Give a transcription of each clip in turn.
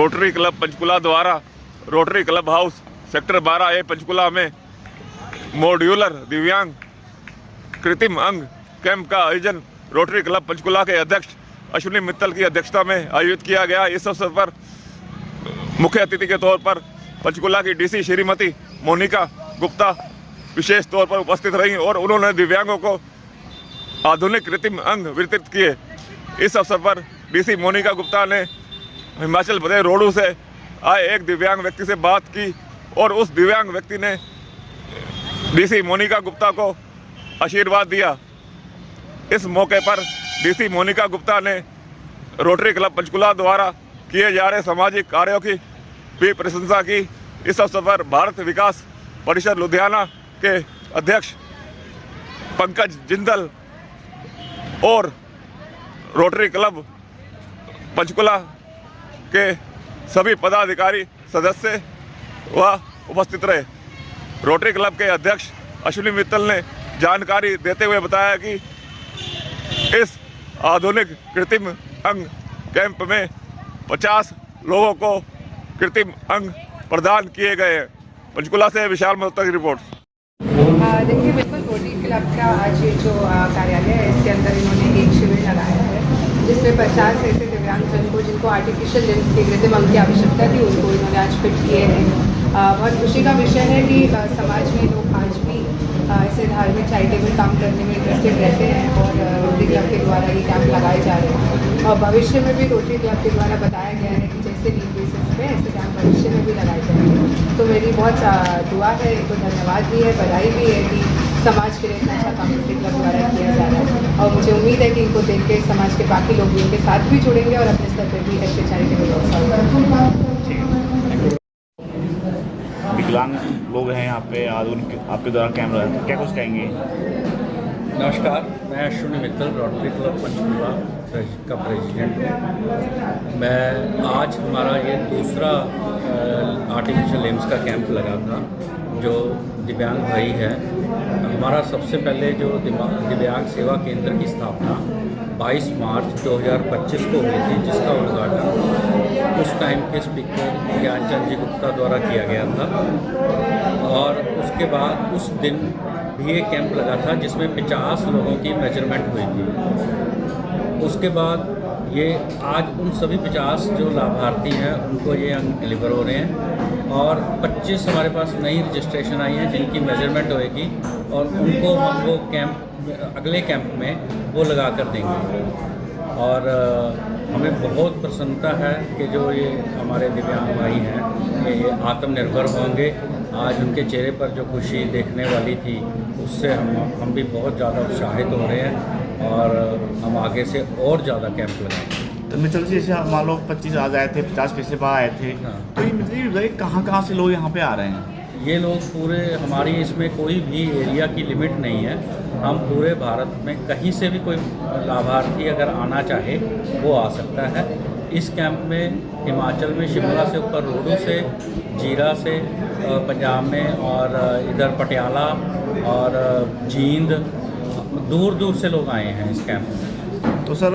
Rotary club Panchkula द्वारा rotary club house sector 12A Panchkula में modular दिव्यांग कृत्रिम अंग कैंप का आयोजन रोटरी क्लब पंचकुला के अध्यक्ष अश्विनी मित्तल की अध्यक्षता में आयोजित किया गया। इस अवसर पर मुख्य अतिथि के तौर पर पंचकुला की डीसी श्रीमती मोनिका गुप्ता विशेष तौर पर उपस्थित रहीं और उन्होंने दिव्यांगों को आधुनिक कृत्रिम अंग वितरित किए। इस अवसर पर डीसी मोनिका गुप्ता ने हिमाचल प्रदेश रोडू से आए एक दिव्यांग व्यक्ति से बात की और उस दिव्यांग व्यक्ति ने डीसी मोनिका गुप्ता को आशीर्वाद दिया। इस मौके पर डीसी मोनिका गुप्ता ने रोटरी क्लब पंचकुला द्वारा किए जा रहे सामाजिक कार्यों की भी प्रशंसा की। इस अवसर पर भारत विकास परिषद लुधियाना के अध्यक्ष पंकज जिंदल और रोटरी क्लब पंचकुला के सभी पदाधिकारी सदस्य व उपस्थित रहे। रोटरी क्लब के अध्यक्ष अश्विनी मित्तल ने जानकारी देते हुए बताया कि इस आधुनिक कृत्रिम अंग कैंप में 50 लोगों को कृत्रिम अंग प्रदान किए गए हैं। पंचकुला से विशाल मल्होत्रा की रिपोर्ट। देखिए, बिल्कुल रोटरी क्लब का आज ये जो कार्यालय है इसके अंदर इन्होंने एक शिविर लगाया है जिसमें 50 ऐसे दिव्यांगजन को जिनको आर्टिफिशियल लिम्स के कृत्रिम अंग की आवश्यकता थी उनको इन्होंने आज फिट किए हैं। बहुत खुशी का विषय है कि समाज में लोग आज भी ऐसे धार्मिक चैरिटेबल काम करने में इंटरेस्टेड रहते हैं और रोटरी क्लब के द्वारा ये कैंप लगाए जा रहे हैं और भविष्य में भी रोटरी क्लब के द्वारा बताया गया है कि जैसे नीड बेसिस पे ऐसे कैंप भविष्य में भी लगाए जाएंगे। तो मेरी बहुत दुआ है, इनको धन्यवाद भी है, बधाई भी है कि समाज के लिए इतना अच्छा काम रोटरी क्लब द्वारा किया जा रहा है और मुझे उम्मीद है कि इनको देख के समाज के बाकी लोग भी इनके साथ भी जुड़ेंगे और अपने स्तर पर भी ऐसे चैरिटेबल वर्क। विकलांग लोग हैं यहाँ पे, आज उनके आपके द्वारा कैमरा है, क्या कुछ कहेंगे? नमस्कार, मैं अश्विनी मित्तल रोटरी क्लब पंचकुला का प्रेसिडेंट हूँ। मैं आज हमारा ये दूसरा आर्टिफिशियल लिम्स का कैंप लगा था जो दिव्यांग भाई है। हमारा सबसे पहले जो दिव्यांग सेवा केंद्र की स्थापना 22 मार्च 2025 को हुई थी, जिसका उद्घाटन उस टाइम के स्पीकर ज्ञानचंद जी गुप्ता द्वारा किया गया था और उसके बाद उस दिन भी एक कैंप लगा था जिसमें 50 लोगों की मेजरमेंट हुई थी। उसके बाद ये आज उन सभी 50 जो लाभार्थी हैं उनको ये अंग डिलीवर हो रहे हैं और 25 हमारे पास नई रजिस्ट्रेशन आई हैं जिनकी मेजरमेंट होएगी और उनको हम वो कैंप अगले कैंप में वो लगा कर देंगे। और हमें बहुत प्रसन्नता है कि जो ये हमारे दिव्यांग भाई हैं ये आत्मनिर्भर होंगे। आज उनके चेहरे पर जो खुशी देखने वाली थी उससे हम भी बहुत ज़्यादा उत्साहित हो रहे हैं और हम आगे से और ज़्यादा कैंप लगाएंगे। तो मित्तल जी, जैसे मान लो 25 आज आए थे, 50 पैसे बाद आए थे, हाँ। तो ये मित्तल जी कहाँ से लोग यहाँ पे आ रहे हैं? ये लोग पूरे हमारी इसमें कोई भी एरिया की लिमिट नहीं है। हम पूरे भारत में कहीं से भी कोई लाभार्थी अगर आना चाहे वो आ सकता है। इस कैंप में हिमाचल में शिमला से ऊपर रोडू से, जीरा से पंजाब में और इधर पटियाला और जींद दूर दूर से लोग आए हैं इस कैंप में। तो सर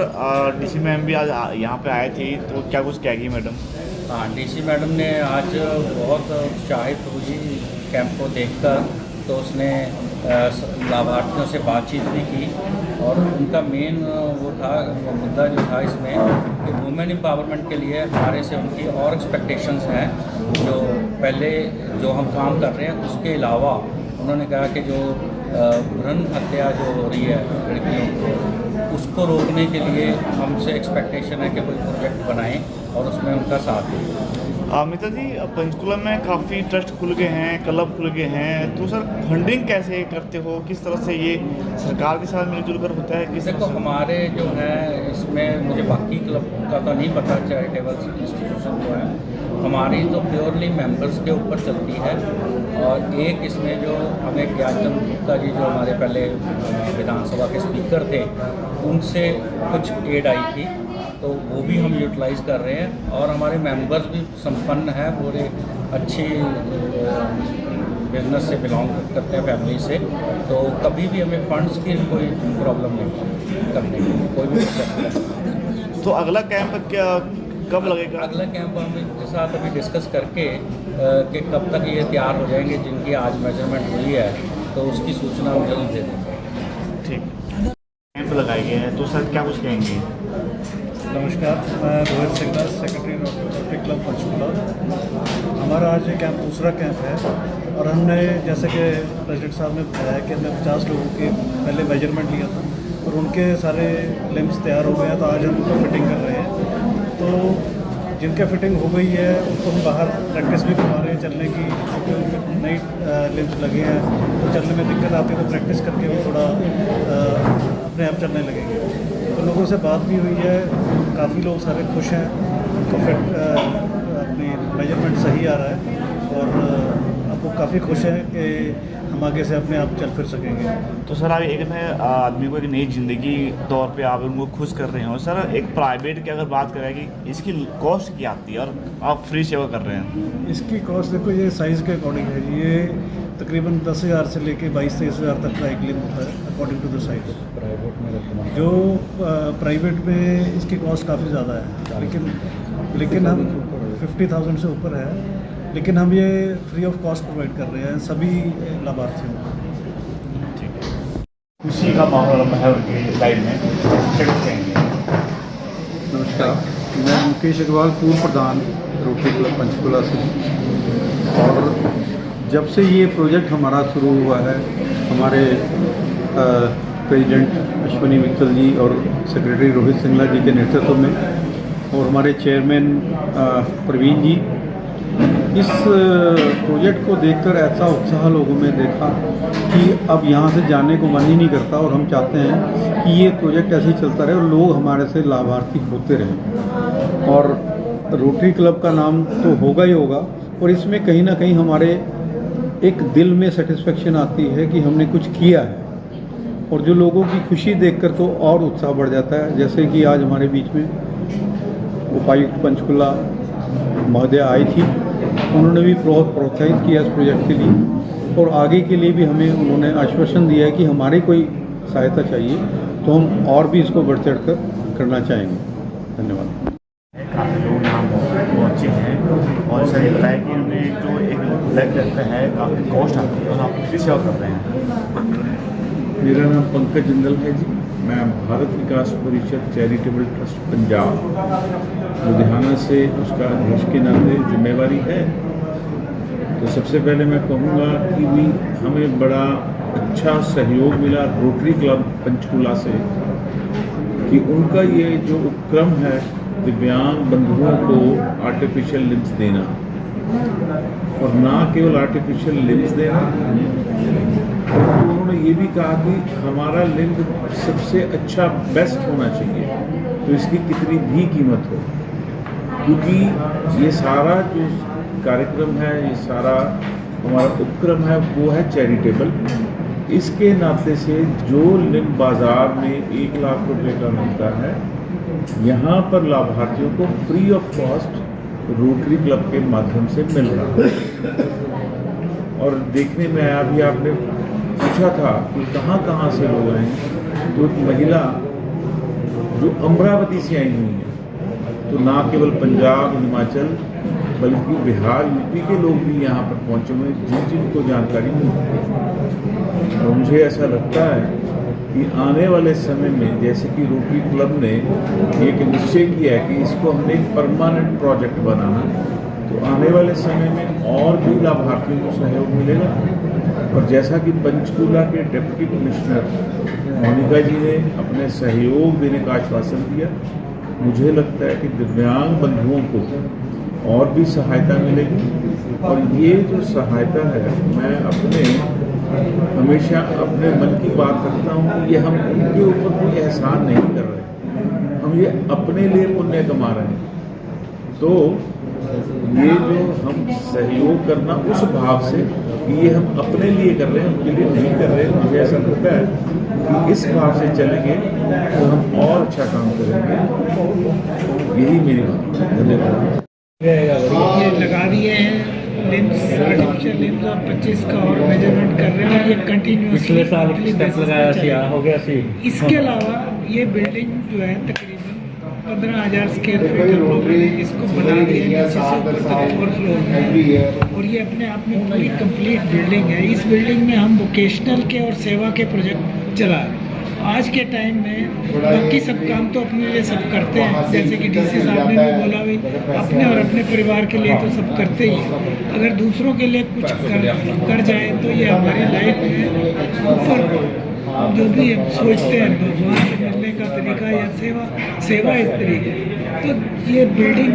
डीसी मैम भी आज यहाँ पे आए थे, तो क्या कुछ कहेगी मैडम? हाँ, डीसी मैडम ने आज बहुत उत्साहित हुई कैंप को देखकर, तो उसने लाभार्थियों से बातचीत भी की और उनका मेन वो मुद्दा जो था इसमें कि वुमेन एम्पावरमेंट के लिए हमारे से उनकी और एक्सपेक्टेशंस हैं। जो पहले जो हम काम कर रहे हैं उसके अलावा उन्होंने कहा कि जो भ्रूण हत्या जो हो रही है लड़कियों को, उसको रोकने के लिए हमसे एक्सपेक्टेशन है कि कोई प्रोजेक्ट बनाएं और उसमें उनका साथ दें। मित्तल जी, पंचकुला में काफ़ी ट्रस्ट खुल गए हैं, क्लब खुल गए हैं, तो सर फंडिंग कैसे करते हो? किस तरह से ये सरकार के साथ मिलजुल कर होता है? किस देखो, हमारे जो है इसमें मुझे बाकी क्लब का तो नहीं पता, चैरिटेबल इंस्टीट्यूशन जो है हमारी तो प्योरली मेंबर्स के ऊपर चलती है। और एक इसमें जो हमें ज्ञानचंद गुप्ता जी जो हमारे पहले विधानसभा के स्पीकर थे उनसे कुछ एड आई थी, तो वो भी हम यूटिलाइज़ कर रहे हैं और हमारे मेंबर्स भी संपन्न हैं, पूरे अच्छी बिजनेस से बिलोंग करते हैं, फैमिली से। तो कभी भी हमें फंड्स की कोई प्रॉब्लम नहीं करने की कोई भी। तो अगला कैंप क्या कब लगेगा? अगला कैंप हम इनके साथ अभी डिस्कस करके कि कब तक ये तैयार हो जाएंगे, जिनकी आज मेजरमेंट हुई है तो उसकी सूचना हम जल्द दे देंगे। ठीक, कैंप लगाए गए हैं तो सर क्या कुछ कहेंगे? नमस्कार, मैं Rohit Singla, secretary rotary club Panchkula. हमारा आज ये कैंप दूसरा कैंप है और हमने जैसे कि प्रेसिडेंट साहब ने बताया कि हमने 50 लोगों के पहले मेजरमेंट लिया था और उनके सारे लिम्स तैयार हो गए हैं, तो आज हम उनको फिटिंग कर रहे हैं। तो जिनके फिटिंग हो गई है उनको हम बाहर प्रैक्टिस भी करवा रहे हैं चलने की, क्योंकि नई लिम्स लगे हैं तो चलने में दिक्कत आती है, तो प्रैक्टिस करके वो थोड़ा अपने आप चलने लगेंगे। तो लोगों से बात भी हुई है, काफ़ी लोग सारे खुश हैं, उनको फिट अपनी मेजरमेंट सही आ रहा है और अब वो काफ़ी खुश हैं कि हम आगे से अपने आप चल फिर सकेंगे। तो सर आप एक नए आदमी को एक नई ज़िंदगी तौर पे आप उनको खुश कर रहे हो। सर एक प्राइवेट की अगर बात करें कि इसकी कॉस्ट क्या आती है और आप फ्री सेवा कर रहे हैं? इसकी कॉस्ट देखो, ये साइज़ के अकॉर्डिंग है, ये तकरीबन 10,000 से लेके 22-23 हज़ार तक का एक लिम होता है according to the size. Private में रखना जो प्राइवेट में इसकी कॉस्ट काफ़ी ज़्यादा है, लेकिन हम 50,000 से ऊपर है, लेकिन हम ये फ्री ऑफ कॉस्ट प्रोवाइड कर रहे हैं सभी लाभार्थियों को। ठीक है, खुशी का माहौल है उनके लाइफ में, क्या कहेंगे? नमस्कार, मैं मुकेश अग्रवाल, पूर्व प्रधान रोटरी क्लब पंचकुला से। और जब से ये प्रोजेक्ट हमारा शुरू हुआ है, हमारे प्रेसिडेंट अश्विनी मित्तल जी और सेक्रेटरी रोहित सिंगला जी के नेतृत्व में और हमारे चेयरमैन प्रवीण जी, इस प्रोजेक्ट को देखकर ऐसा उत्साह लोगों में देखा कि अब यहाँ से जाने को मन ही नहीं करता और हम चाहते हैं कि ये प्रोजेक्ट ऐसे ही चलता रहे और लोग हमारे से लाभार्थी होते रहें। और रोटरी क्लब का नाम तो होगा ही होगा और इसमें कहीं ना कहीं हमारे एक दिल में सेटिस्फेक्शन आती है कि हमने कुछ किया है और जो लोगों की खुशी देखकर तो और उत्साह बढ़ जाता है। जैसे कि आज हमारे बीच में उपायुक्त पंचकुला महोदय आई थी, उन्होंने भी बहुत प्रोत्साहित किया इस प्रोजेक्ट के लिए और आगे के लिए भी हमें उन्होंने आश्वासन दिया है कि हमारी कोई सहायता चाहिए तो हम और भी इसको बढ़ चढ़ कर करना चाहेंगे। धन्यवाद। काफ़ी लोग यहाँ पहुँचे हैं और सर ये बताया कि उन्हें जो एक ब्लैक रहता है काफ़ी कॉस्ट आती है और आप फ्री सेवा कर रहे हैं। मेरा नाम पंकज जिंदल है जी। मैं भारत विकास परिषद चैरिटेबल ट्रस्ट पंजाब लुधियाना से उसका अध्यक्ष के नाते जिम्मेवारी है। तो सबसे पहले मैं कहूँगा कि भी हमें बड़ा अच्छा सहयोग मिला रोटरी क्लब पंचकुला से कि उनका ये जो उपक्रम है दिव्यांग बंधुओं को आर्टिफिशियल लिम्स देना, और ना केवल आर्टिफिशियल लिम्स देना, तो उन्होंने ये भी कहा कि हमारा लिम्ब सबसे अच्छा बेस्ट होना चाहिए, तो इसकी कितनी भी कीमत हो, क्योंकि ये सारा जो कार्यक्रम है, ये सारा हमारा उपक्रम है वो है चैरिटेबल। इसके नाते से जो लिम्ब बाज़ार में 1 लाख रुपए का मिलता है, यहाँ पर लाभार्थियों को free of cost rotary club के माध्यम से मिल रहा है। और देखने में आया, भी आपने पूछा था कि कहाँ कहाँ से लोग आए हैं, तो एक महिला जो अमरावती से आई हुई है, तो ना केवल पंजाब हिमाचल बल्कि बिहार यूपी के लोग भी यहाँ पर पहुँचे हुए हैं जिनको जानकारी मिलती है। और मुझे ऐसा लगता है कि आने वाले समय में जैसे कि रोटरी क्लब ने एक निश्चय किया है कि इसको हमने एक परमानेंट प्रोजेक्ट बनाना, तो आने वाले समय में और भी लाभार्थियों को सहयोग मिलेगा। और जैसा कि पंचकुला के डिप्टी कमिश्नर मोनिका जी ने अपने सहयोग देने का आश्वासन दिया, मुझे लगता है कि दिव्यांग बंधुओं को और भी सहायता मिलेगी। और ये जो सहायता है, मैं हमेशा अपने मन की बात रखता हूँ कि ये हम उनके ऊपर कोई एहसान नहीं कर रहे, हम ये अपने लिए पुण्य कमा रहे हैं। तो ये जो हम सहयोग करना उस भाव से कि ये हम अपने लिए कर रहे हैं, उनके लिए नहीं कर रहे हैं, मुझे ऐसा लगता है कि इस भाव से चलेंगे तो हम और अच्छा काम करेंगे। यही मेरी बात है। धन्यवाद। ये लगा दिए हैं लिम्स, आर्टिफिशियल लिम्स, और 25 का और मेजरमेंट कर रहे हैं। ये कंटिन्यूसली पिछले साल स्टेप लगाया सी हो गया सी। इसके अलावा ये बिल्डिंग जो है तकरीबन 15,000 स्क्वायर फीट हम लोगों ने इसको बना दिया नीचे से ऊपर तक 4 फ्लोर में, और ये अपने आप में पूरी कंप्लीट बिल्डिंग है। इस बिल्डिंग में हम वोकेशनल के और सेवा के प्रोजेक्ट चला रहे हैं। आज के टाइम में बाकी सब काम तो अपने लिए सब करते हैं, जैसे कि डीसी साहब ने भी बोला भी अपने और अपने परिवार के लिए तो सब करते ही हैं। अगर दूसरों के लिए कुछ कर जाए तो ये हमारी लाइफ में ऊपर जो भी हम सोचते हैं भगवान से मिलने का तरीका या सेवा इस तरीके, तो ये बिल्डिंग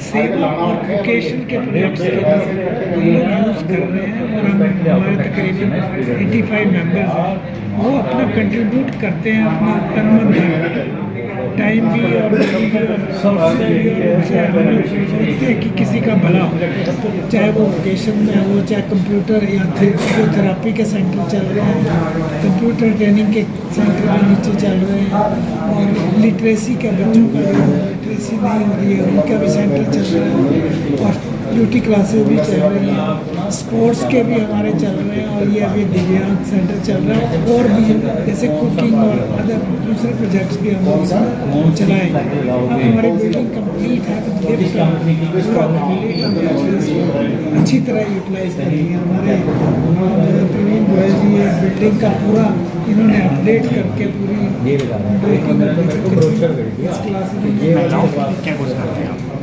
सेवा और वोकेशन के प्रोजेक्ट्स के लिए हम लोग यूज़ कर रहे हैं। और हम हमारे तकरीबन 85 मेंबर्स हैं, वो अपना कंट्रीब्यूट करते हैं, अपना तन मन धन टाइम भी और सोचते हैं कि किसी का भला हो, चाहे वो वोकेशन में हो, चाहे कंप्यूटर या फिजियोथेरापी के सेंटर चल रहे हैं, कंप्यूटर ट्रेनिंग के सेंटर भी नीचे चल रहे हैं, और लिटरेसी के बच्चों का जो लिटरेसी नहीं हो रही है उनका भी सेंटर चल रहा है, और ब्यूटी क्लासेस भी चल रही हैं, स्पोर्ट्स के भी हमारे चल रहे हैं, और ये अभी दिव्यांग सेंटर चल रहा है, और भी जैसे कुकिंग और अदर दूसरे प्रोजेक्ट्स भी हम इसमें चलाएंगे। अब हमारी बिल्डिंग कंप्लीट है, पूरा कंप्लीट अच्छी तरह यूटिलाइज करेंगे। हमारे प्रवीण गोयल जी ये बिल्डिंग का पूरा इन्होंने अपडेट करके पूरी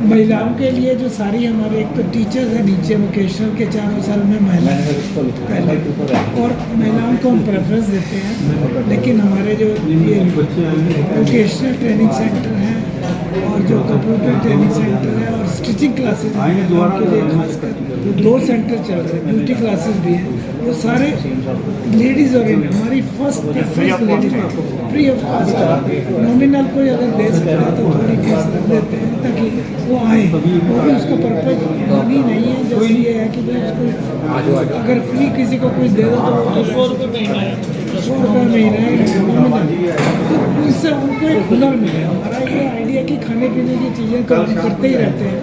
महिलाओं के लिए जो सारी हमारे एक तो टीचर्स हैं नीचे वोकेशनल के 4 साल में महिलाएं पहले, और महिलाओं को हम प्रेफरेंस देते हैं, लेकिन हमारे जो ये वोकेशनल ट्रेनिंग सेंटर हैं और जो कंप्यूटर ट्रेनिंग सेंटर है और स्टिचिंग क्लासेस के लिए खासकर 2 सेंटर चल रहे हैं, ब्यूटी क्लासेस भी हैं, वो सारे लेडीज़ और हमारी first preference ladies free of cost. Nominal कोई अगर दे सकता है तो थोड़ी फीस रख देते हैं ताकि वो आए, वो भी उसका पर्पज मनी नहीं है, जैसे ये है कि भाई उसको अगर फ्री किसी को कुछ दे दो तो 100 रुपये महीना है नॉमिनल, तो इससे उनको एक हुनर मिले। हमारा ये आइडिया कि खाने पीने की चीज़ें तो हम करते ही रहते हैं,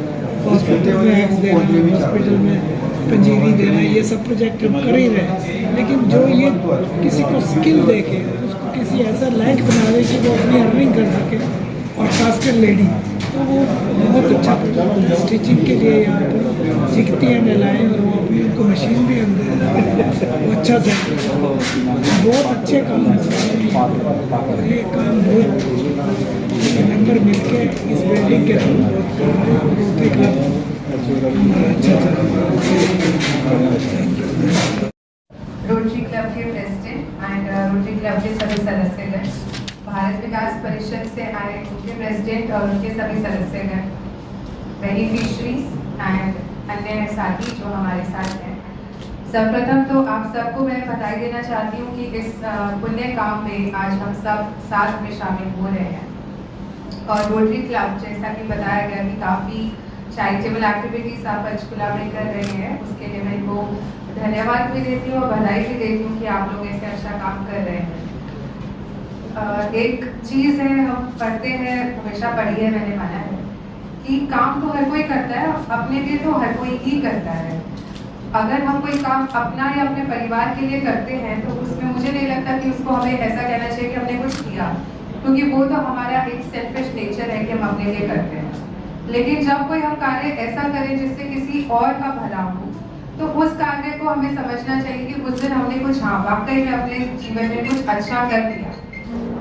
हॉस्पिटल में एग्स देना, हॉस्पिटल में पंजीरी देना, ये सब प्रोजेक्ट हम कर ही रहे हैं, लेकिन जो ये किसी को स्किल दे के उसको किसी ऐसा लायक बना दे कि वो अपनी अर्निंग कर सके, और खासकर लेडी, तो वो बहुत अच्छा प्रोजेक्ट है। स्टिचिंग के लिए यहाँ पर सीखती हैं महिलाएँ, और वो अपनी उनको मशीन भी हम दे देते हैं, वो अच्छा से बहुत अच्छे काम है, और ये काम बहुत मेंबर मिलके इस बिल्डिंग के थ्रू बहुत कर रहे हैं। रोटरी क्लब हमारा अच्छा चल रहा है। रोटरी क्लब के प्रेसिडेंट एंड रोटरी क्लब के सभी सदस्यगण, भारत विकास परिषद से आए उनके प्रेसिडेंट और उनके सभी सदस्यगण, बेनिफिशरीज एंड अन्य साथी जो हमारे साथ हैं, सर्वप्रथम तो आप सबको मैं बधाई देना चाहती हूँ कि इस पुण्य काम में आज हम सब साथ में शामिल हो रहे हैं। और रोटरी क्लब जैसा कि बताया गया कि काफ़ी चैरिटेबल एक्टिविटीज़ आप पंचकुला में कर रहे हैं, उसके लिए मैं इनको धन्यवाद भी देती हूँ और बधाई भी देती हूँ कि आप लोग ऐसे अच्छा काम कर रहे हैं। एक चीज़ है, हम पढ़ते हैं, हमेशा पढ़ी है, मैंने माना है कि काम तो हर कोई करता है, अपने लिए तो हर कोई ही करता है। अगर हम कोई काम अपना या अपने परिवार के लिए करते हैं तो उसमें मुझे नहीं लगता कि उसको हमें ऐसा कहना चाहिए कि हमने कुछ किया, क्योंकि वो तो हमारा एक सेल्फिश नेचर है कि हम अपने लिए करते हैं। लेकिन जब कोई हम कार्य ऐसा करें जिससे किसी और का भला हो, तो उस कार्य को हमें समझना चाहिए कि उस दिन हमने कुछ वाकई में अपने जीवन में कुछ अच्छा कर दिया।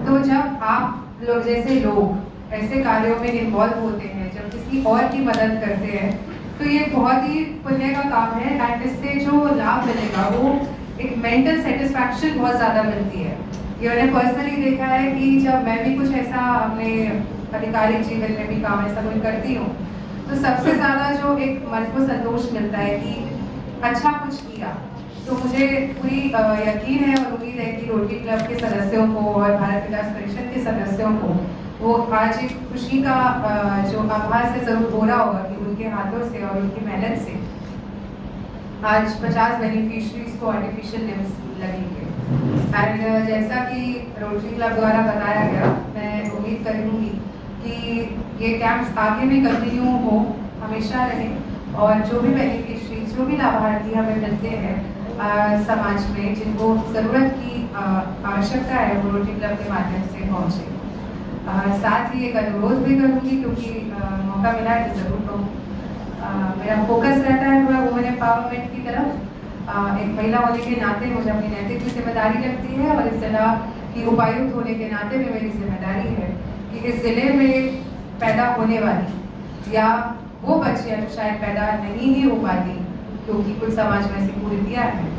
तो जब आप लोग जैसे लोग ऐसे कार्यों में इन्वॉल्व होते हैं, जब किसी और की मदद करते हैं, तो ये बहुत ही पुण्य का काम है, एंड इससे जो लाभ मिलेगा वो एक मेंटल सेटिस्फैक्शन बहुत ज़्यादा मिलती है। ये मैंने पर्सनली देखा है कि जब मैं भी कुछ ऐसा अपने आधिकारिक जीवन में भी काम ऐसा कोई करती हूँ, तो सबसे ज़्यादा जो एक मन को संतोष मिलता है कि अच्छा कुछ किया। तो मुझे पूरी यकीन है और उम्मीद है कि रोटरी क्लब के सदस्यों को और भारत विकास परिषद के सदस्यों को वो आज एक खुशी का जो आभास है ज़रूर हो रहा होगा कि उनके हाथों से और उनकी मेहनत से आज 50 बेनिफिशरीज को आर्टिफिशियल लिम्स लगेंगे। एंड जैसा कि रोटरी क्लब द्वारा बताया गया, मैं उम्मीद करूँगी कि ये कैंप्स आगे भी कंटिन्यू हो, हमेशा रहे, और जो भी बेनिफिशरीज, जो भी लाभार्थी हमें मिलते हैं समाज में, जिनको ज़रूरत की आवश्यकता है, वो रोटरी क्लब के माध्यम से पहुँचे। साथ ही एक अनुरोध भी करूँगी, क्योंकि मौका मिला है तो ज़रूर कहूँ। मेरा फोकस रहता है थोड़ा वुमेन एम्पावरमेंट की तरफ। एक महिला होने के नाते मुझे अपनी नैतिक जिम्मेदारी लगती है, और इस जिला की उपायुक्त होने के नाते भी मेरी जिम्मेदारी है कि इस जिले में पैदा होने वाली या वो बच्चियाँ जो शायद पैदा नहीं ही हो पाती क्योंकि कुछ समाज में ऐसी कुरीतियाँ हैं,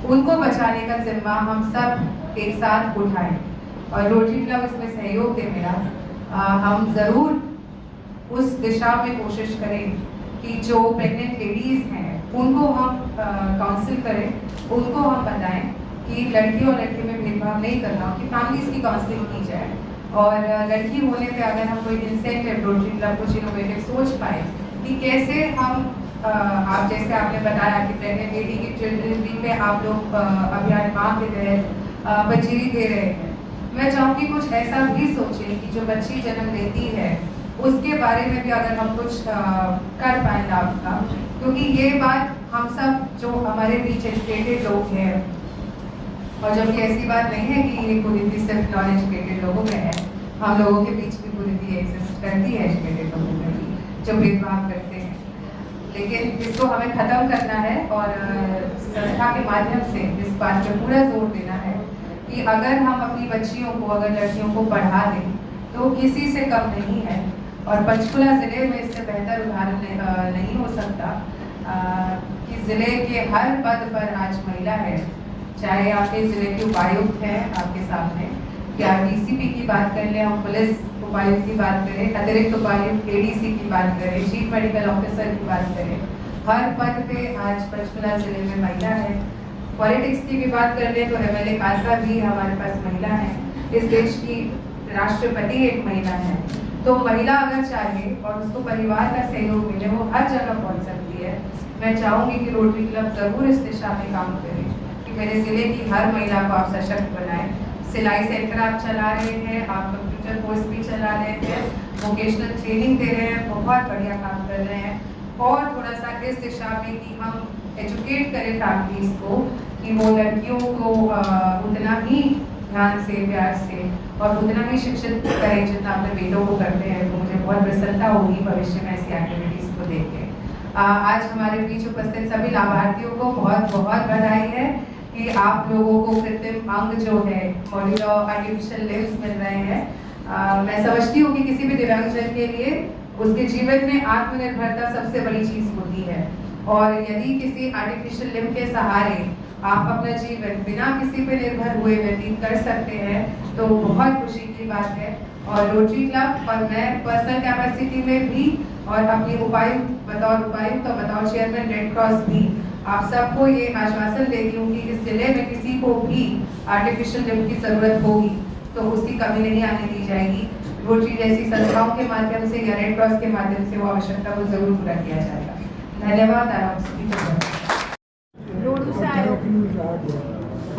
उनको बचाने का जिम्मा हम सब एक साथ उठाएं, और रोटरी क्लब इसमें सहयोग दे मेरा। हम ज़रूर उस दिशा में कोशिश करें कि जो प्रेग्नेंट लेडीज़ हैं उनको हम काउंसिल करें, उनको हम बताएं कि लड़की और लड़के में भेदभाव नहीं करना, उनकी फैमिलीज़ की काउंसलिंग की जाए, और लड़की होने पे अगर हम कोई इंसेंटिव रोटरी क्लब कुछ इनोवेटिव सोच पाए कि कैसे हम आप जैसे आपने बताया कि प्रेग्नेंट लेडी की डिलीवरी पे आप लोग अभियान माँ के तहत बचीरी दे रहे हैं। मैं चाहूँगी कुछ ऐसा भी सोचें कि जो बच्ची जन्म लेती है उसके बारे में भी अगर हम कुछ कर पाए लाभ का, क्योंकि ये बात हम सब जो हमारे बीच एजुकेटेड लोग हैं, और जबकि ऐसी बात नहीं है कि ये कुरीति सिर्फ नॉन एजुकेटेड लोगों में है, हम लोगों के बीच भी कुरीति एग्जिस्ट करती है एजुकेटेड लोगों में भी जो भेदभाव करते हैं, लेकिन इसको हमें ख़त्म करना है। और संस्था के माध्यम से इस बात पर पूरा जोर देना है कि अगर हम अपनी बच्चियों को, अगर लड़कियों को पढ़ा दें तो किसी से कम नहीं है, और पंचकुला ज़िले में इससे बेहतर उदाहरण नहीं हो सकता कि ज़िले के हर पद पर आज महिला है, चाहे आपके ज़िले के उपायुक्त हैं आपके सामने, या डीसीपी की बात कर लें, हम पुलिस उपायुक्त की बात करें, अतिरिक्त उपायुक्त एडीसी की बात करें, चीफ मेडिकल ऑफिसर की बात करें, हर पद पे आज पंचकुला ज़िले में महिला है। पॉलिटिक्स की भी बात कर लें तो एमएलए खासा भी हमारे पास महिला है, इस देश की राष्ट्रपति एक महिला है। तो महिला अगर चाहे और उसको परिवार का सहयोग मिले, वो हर जगह पहुंच सकती है। मैं चाहूँगी कि रोटरी क्लब ज़रूर इस दिशा में काम करे कि मेरे ज़िले की हर महिला को आप सशक्त बनाएं। सिलाई सेंटर आप चला रहे हैं, आप कंप्यूटर कोर्स भी चला रहे हैं, वोकेशनल ट्रेनिंग दे रहे हैं, बहुत बढ़िया काम कर रहे हैं। और थोड़ा सा इस दिशा में कि हम एजुकेट करें फैमिलीज़ को कि वो लड़कियों को उतना ही ध्यान से, प्यार से और उतना ही शिक्षित करें जितना अपने बेटों को करते हैं। तो मुझे बहुत प्रसन्नता होगी भविष्य में ऐसी एक्टिविटीज़ को देख के। आज हमारे बीच उपस्थित सभी लाभार्थियों को बहुत बहुत बधाई है कि आप लोगों को कृत्रिम अंग जो है मॉड्यूलर आर्टिफिशियल लिम्स मिल रहे हैं। मैं समझती हूँ कि किसी भी दिव्यांगजन के लिए उसके जीवन में आत्मनिर्भरता सबसे बड़ी चीज़ होती है, और यदि किसी आर्टिफिशियल लिम्ब के सहारे आप अपना जीवन बिना किसी पे निर्भर हुए व्यतीत कर सकते हैं तो बहुत खुशी की बात है। और रोटरी क्लब और मैं पर्सनल कैपेसिटी में भी और अपनी उपायुक्त और बतौर चेयरमैन रेड क्रॉस भी आप सबको ये आश्वासन देती हूँ कि इस जिले में किसी को भी आर्टिफिशियल लिम्ब की ज़रूरत होगी तो उसकी कमी नहीं आने दी जाएगी। रोटरी जैसी संस्थाओं के माध्यम से या रेड क्रॉस के माध्यम से वो आवश्यकता को ज़रूर पूरा किया जाएगा। धन्यवाद। आराम से रोड से आए हो?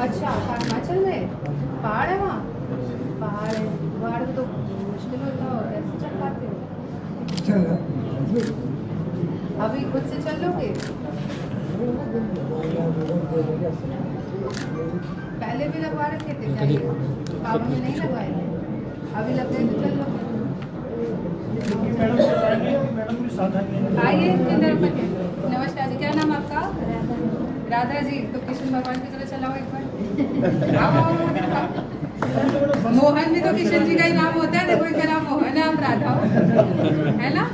अच्छा, हिमाचल में पहाड़ है, वहाँ पहाड़ है, पहाड़ तो मुश्किल होता है, कैसे चल पाते हो? अभी खुद से चल लोगे? पहले भी लगवा रखे थे, जाइए काम में नहीं लगवाए, अभी लग गए तो चल लो। आइए नमस्कार जी, क्या नाम आपका? राधा जी। तो कृष्ण भगवान की तरह चलाओ एक बार। मोहन भी तो कृष्ण जी का ही नाम होता है, देखो इनका नाम मोहन है, आप राधा हो, है ना?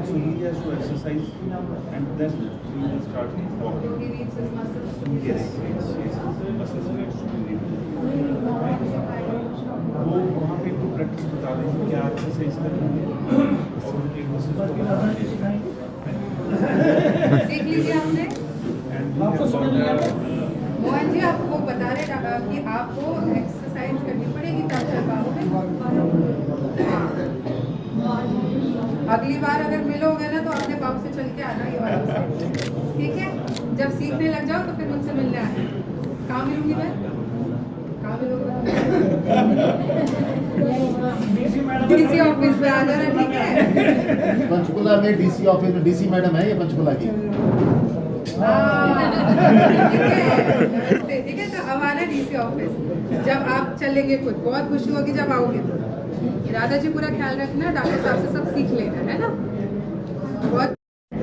So he has to exercise and then he will start walking. He needs his muscles to be Yes, muscles needs to be वो वहाँ पे तो प्रैक्टिस बता देंगे क्या एक्सरसाइज करना है और उनके मसल्स को सीख लीजिए आपने। मोहन जी आपको बता रहे कि आपको एक्सरसाइज करनी पड़ेगी तब कर पाओगे। अगली बार अगर मिलोगे ना तो अपने पाँव से चल के आना ये वाला, ठीक है? जब सीखने लग जाओ तो फिर मुझसे मिलने आना। कहाँ मिलूंगी मैं? डीसी ऑफिस में आ जाना, ठीक है। पंचकुला में डीसी ऑफिस में डीसी मैडम है ये पंचकुला की। ठीक है, तो हमारा डीसी ऑफिस जब आप चलेंगे खुद, बहुत खुशी होगी जब आओगे तो। राधा जी पूरा ख्याल रखना, डॉक्टर साहब से सब सीख लेना, है ना। बहुत,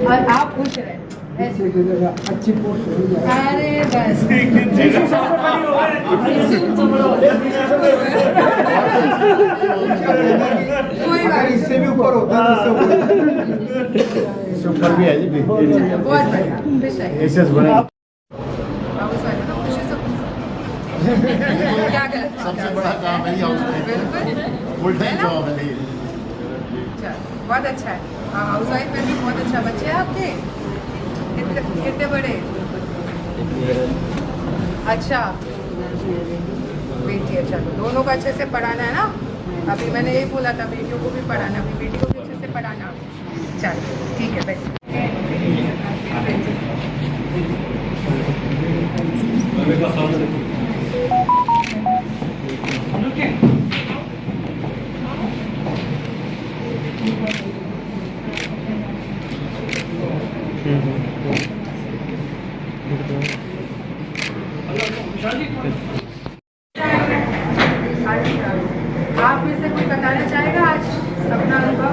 और आप खुश रहे ऐसे। अच्छी पोस्ट हो जाए। अरे बस कोई बात नहीं, इससे भी ऊपर होता है, इससे ऊपर भी है जी। बहुत बढ़िया, खुश रहिए। एसएस बने हाउस वाइफ तो खुशी से क्या गलत बात सबसे है? बड़ा काम है ये हाउस वाइफ, बिल्कुल, फुल टाइम जॉब है ये। चलो, बहुत अच्छा है। हाउस वाइफ में भी बहुत अच्छा। बच्चे हैं आपके कितने बड़े? अच्छा, बेटी है। चलो, दोनों को अच्छे से पढ़ाना है ना। अभी मैंने यही बोला था, बेटियों को भी पढ़ाना, अपनी बेटी को भी अच्छे से पढ़ाना। चलो ठीक है बेटी। आप में से कुछ बताना चाहेगा आज अपना अनुभव?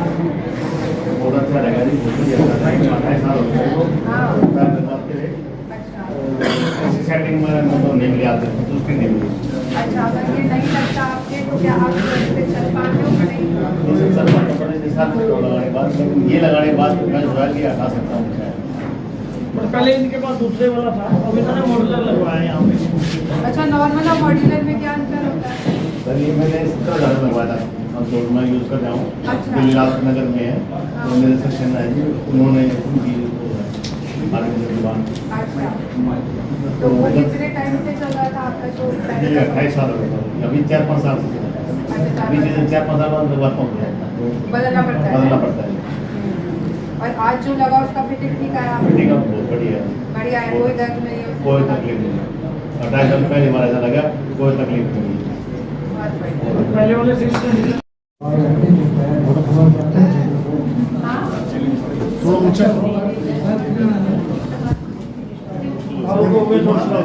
बहुत अच्छा लगा जी, बहुत ही अच्छा था। 28 साल हो गए वो हाँ, अच्छा ऐसी सेटिंग में मतलब नहीं मिली, आपसे संतुष्टि नहीं मिली। अच्छा। अगर ये नहीं लगता आपके तो क्या आप इस पे चल पाते हो कि नहीं? इसे सर कपड़े के साथ में लगाने के बाद, लेकिन ये लगाने के बाद मैं रॉयल की हटा सकता हूँ शायद। पहले इनके पास दूसरे वाला था, अब इन्होंने मॉडुलर लगवाया है यहाँ पे। अच्छा, नॉर्मल और मॉड्यूलर में क्या अंतर होता है? सर ये मैंने 17,000 लगवाया था, और जो मैं यूज़ कर रहा हूँ अच्छा। दिल्ली लाल नगर में है, तो मेरे सेक्शन है जी, उन्होंने उनकी दुकान। अच्छा, तो वो कितने टाइम से चल रहा था आपका जो ये पहले का? 28 साल हो गए, अभी 4-5 साल से चल रहा है। अच्छा, अभी 4-5 साल बाद लगवाता हूँ, बदलना पड़ता है। बदलना पड़ता है। और आज जो लगा उसका फिटिंग ठीक आया? ठीक है, बहुत बढ़िया है, बढ़िया है, कोई दर्द नहीं है उसमें? कोई तकलीफ नहीं है। 28 साल पहले हमारा ऐसा लगा, कोई तकलीफ नहीं है। बहुत बढ़िया। पहले वाले सिस्टम थोड़ा ऊंचा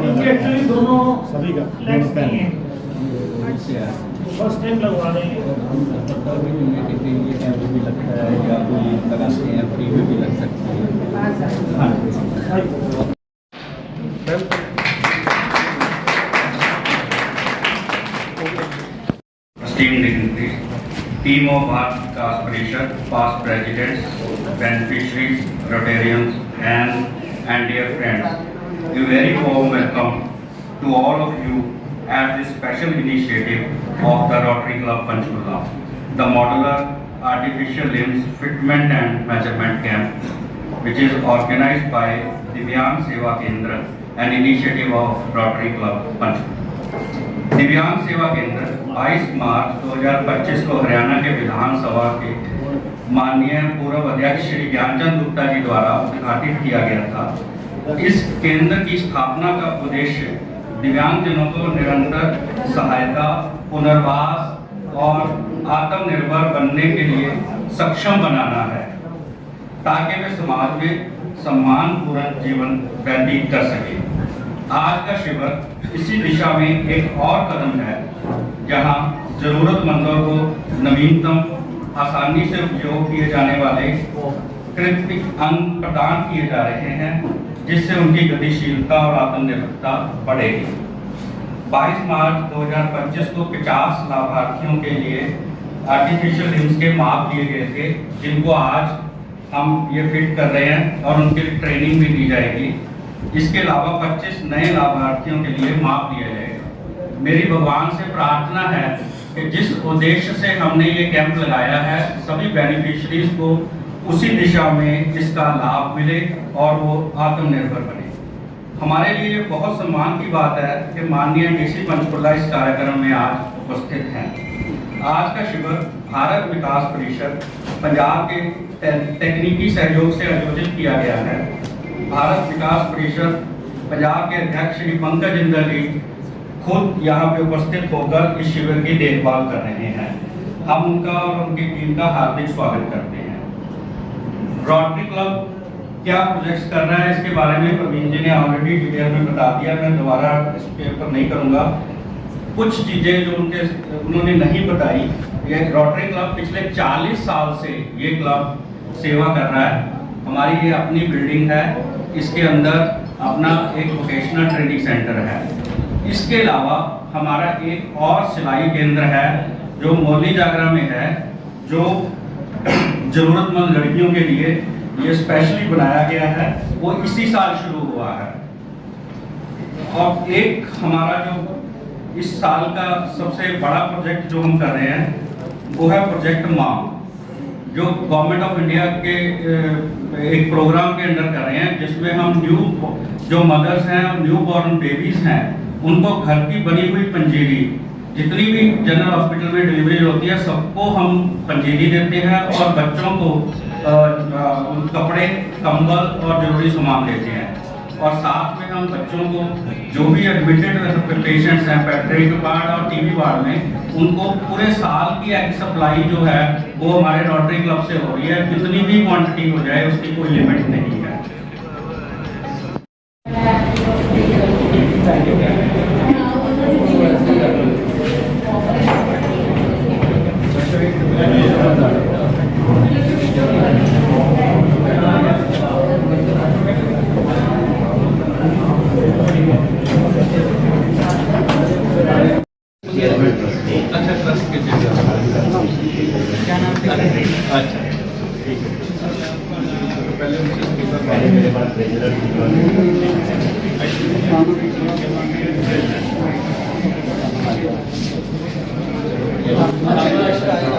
इनके एक्चुअली दोनों सभी का लेग्स नहीं है, फर्स्ट टाइम लगवा रहे हैं। कैंप भी लगता है या कोई लगाते हैं, फ्री में भी लग सकती है। Esteemed dignitaries, team of Bharat Vikas Parishad, past presidents, beneficiaries, Rotarians, and dear friends, a very warm welcome to all of you at this special initiative of the Rotary Club Panchkula, the modular artificial limbs fitment and measurement camp, which is organized by Divyang Seva Kendra, an initiative of Rotary Club Panchkula. दिव्यांग सेवा केंद्र 22 मार्च 2025 को हरियाणा के विधानसभा के माननीय पूर्व अध्यक्ष श्री ज्ञानचंद गुप्ता जी द्वारा उद्घाटित किया गया था। इस केंद्र की स्थापना का उद्देश्य दिव्यांगजनों को निरंतर सहायता, पुनर्वास और आत्मनिर्भर बनने के लिए सक्षम बनाना है, ताकि वे समाज में सम्मानपूर्ण जीवन व्यतीत कर सके। आज का शिविर इसी दिशा में एक और कदम है, जहां जरूरतमंदों को नवीनतम, आसानी से उपयोग किए जाने वाले कृत्रिम अंग प्रदान किए जा रहे हैं, जिससे उनकी गतिशीलता और आत्मनिर्भरता बढ़ेगी। 22 मार्च 2025 को 50 लाभार्थियों के लिए आर्टिफिशियल लिम्स के माप लिए गए थे, जिनको आज हम ये फिट कर रहे हैं और उनके लिए ट्रेनिंग भी दी जाएगी। इसके अलावा 25 नए लाभार्थियों के लिए माप लिया जाएगा। मेरी भगवान से प्रार्थना है कि जिस उद्देश्य से हमने ये कैंप लगाया है, सभी बेनिफिशरीज को उसी दिशा में इसका लाभ मिले और वो आत्मनिर्भर बने। हमारे लिए बहुत सम्मान की बात है कि माननीय डीसी पंचकुला इस कार्यक्रम में आज उपस्थित हैं। आज का शिविर भारत विकास परिषद पंजाब के तकनीकी सहयोग से आयोजित किया गया है। भारत विकास परिषद पंजाब के अध्यक्ष श्री पंकज इंदर जी खुद यहाँ पे उपस्थित होकर इस शिविर की देखभाल कर रहे हैं। हम उनका और उनकी टीम का हार्दिक स्वागत करते हैं। रोटरी क्लब क्या प्रोजेक्ट्स कर रहा है इसके बारे में प्रवीण जी ने ऑलरेडी डिटेल में बता दिया, मैं दोबारा इसके ऊपर नहीं करूँगा। कुछ चीज़ें जो उन्होंने नहीं बताई, ये रोटरी क्लब पिछले 40 साल से ये क्लब सेवा कर रहा है। हमारी ये अपनी बिल्डिंग है, इसके अंदर अपना एक वोकेशनल ट्रेनिंग सेंटर है। इसके अलावा हमारा एक और सिलाई केंद्र है जो मौली जागरा में है, जो ज़रूरतमंद लड़कियों के लिए ये स्पेशली बनाया गया है, वो इसी साल शुरू हुआ है। और एक हमारा जो इस साल का सबसे बड़ा प्रोजेक्ट जो हम कर रहे हैं वो है प्रोजेक्ट माँ, जो गवर्नमेंट ऑफ इंडिया के एक प्रोग्राम के अंडर कर रहे हैं, जिसमें हम जो मदर्स हैं और न्यू बॉर्न बेबीज हैं उनको घर की बनी हुई पंजीरी, जितनी भी जनरल हॉस्पिटल में डिलीवरी होती है सबको हम पंजीरी देते हैं और बच्चों को कपड़े, कंबल और जरूरी सामान देते हैं। और साथ में हम बच्चों को जो भी एडमिटेड पेशेंट्स हैं पैट्रिक वार्ड और टीबी वार्ड में, उनको पूरे साल की एग सप्लाई जो है वो हमारे रोटरी क्लब से हो रही है। कितनी भी क्वांटिटी हो जाए उसकी कोई लिमिट नहीं है। अच्छा, ट्रस्ट के क्या नाम है? अच्छा, ठीक है। पहले मेरे पास अच्छा,